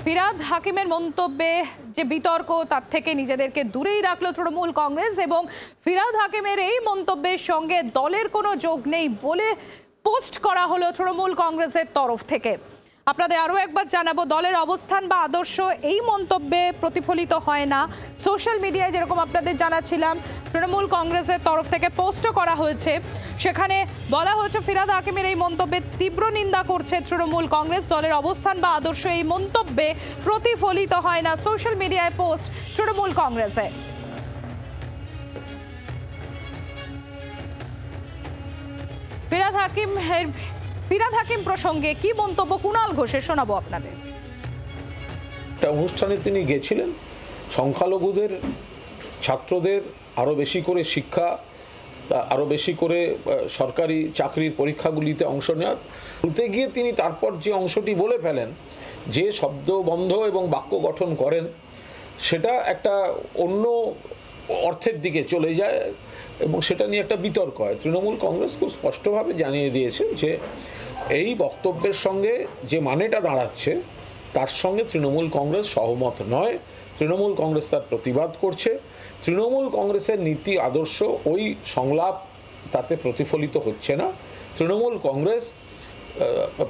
ফিরহাদ হাকিমের মন্তব্যে যে বিতর্ক তার থেকে নিজেদেরকে দূরেই রাখলো তৃণমূল কংগ্রেস এবং ফিরহাদ হাকিমের এই মন্তব্যের সঙ্গে দলের কোনো যোগ নেই বলে পোস্ট করা হলো তৃণমূল কংগ্রেসের তরফ থেকে। আপনাদের আরও একবার জানাবো, দলের অবস্থান বা আদর্শ এই মন্তব্যে প্রতিফলিত হয় না। সোশ্যাল মিডিয়ায় যেরকম আপনাদের জানাচ্ছিলাম, তৃণমূল কংগ্রেসের তরফ থেকে পোস্টও করা হয়েছে, সেখানে বলা হয়েছে ফিরহাদ হাকিমের এই মন্তব্যে তীব্র নিন্দা করছে তৃণমূল কংগ্রেস। দলের অবস্থান বা আদর্শ এই মন্তব্যে প্রতিফলিত হয় না। সোশ্যাল মিডিয়ায় পোস্ট তৃণমূল কংগ্রেসে। ফিরহাদ হাকিম প্রসঙ্গে কি মন্তব্য কুণাল ঘোষের শোনাবো আপনাদের। একটা অনুষ্ঠানে তিনি গেছিলেন সংখ্যালঘুদের ছাত্রদের আরো বেশি করে শিক্ষা, আরো বেশি করে সরকারি চাকরির পরীক্ষাগুলিতে অংশ নেওয়ার বলতে গিয়ে তিনি তারপর যে অংশটি বলে ফেলেন, যে শব্দবন্ধ এবং বাক্য গঠন করেন, সেটা একটা অন্য অর্থের দিকে চলে যায় এবং সেটা নিয়ে একটা বিতর্ক হয়। তৃণমূল কংগ্রেস খুব স্পষ্টভাবে জানিয়ে দিয়েছে যে এই বক্তব্যের সঙ্গে যে মানেটা দাঁড়াচ্ছে তার সঙ্গে তৃণমূল কংগ্রেস সহমত নয়। তৃণমূল কংগ্রেস তার প্রতিবাদ করছে। তৃণমূল কংগ্রেসের নীতি আদর্শ ওই সংলাপ তাতে প্রতিফলিত হচ্ছে না। তৃণমূল কংগ্রেস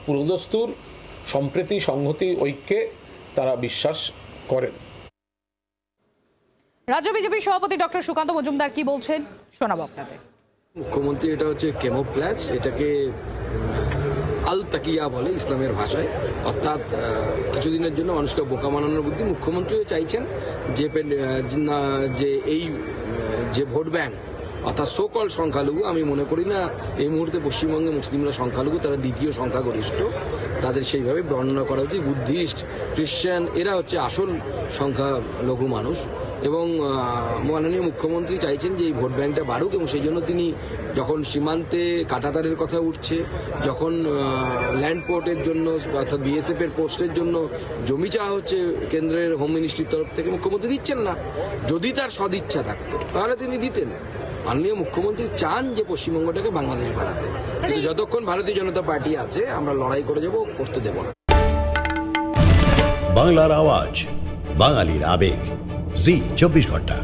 পুরোদস্তুর সম্প্রীতি, সংহতি, ঐক্যে তারা বিশ্বাস করেন। রাজ্য বিজেপি সভাপতি ডক্টর সুকান্ত মজুমদার কি বলছেন শোনাবো আপনাদের। মুখ্যমন্ত্রী এটা হচ্ছে কেমোফ্ল্যাজ, এটাকে আল তাকিয়া বলে ইসলামের ভাষায়, অর্থাৎ কিছুদিনের জন্য মানুষকে বোকা বানানোর বুদ্ধি। মুখ্যমন্ত্রীও চাইছেন যে এই যে ভোট ব্যাংক অর্থাৎ সোকল সংখ্যালঘু, আমি মনে করি না এই মুহূর্তে পশ্চিমবঙ্গে মুসলিমরা সংখ্যালঘু, তারা দ্বিতীয় সংখ্যাগরিষ্ঠ, তাদের সেইভাবে বর্ণনা করা উচিত। বুদ্ধিস্ট, খ্রিশ্চান এরা হচ্ছে আসল সংখ্যালঘু মানুষ এবং মাননীয় মুখ্যমন্ত্রী চাইছেন যে এই ভোট ব্যাংকটা বাড়ুক এবং সেই জন্য তিনি যখন সীমান্তে কাঁটাতারের কথা উঠছে, যখন ল্যান্ড পোর্টের জন্য অর্থাৎ বিএসএফ এর পোস্টের জন্য জমি চাওয়া হচ্ছে কেন্দ্রের হোম মিনিস্ট্রির তরফ থেকে, মুখ্যমন্ত্রী দিচ্ছেন না। যদি তার সদিচ্ছা থাকতো তাহলে তিনি দিতেন। মাননীয় মুখ্যমন্ত্রী চান যে পশ্চিমবঙ্গটাকে বাংলাদেশ বানাতে, কিন্তু যতক্ষণ ভারতীয় জনতা পার্টি আছে আমরা লড়াই করে যাব, করতে দেব না। বাংলার আওয়াজ, বাঙালির আবেগ, জি 24 ঘন্টা।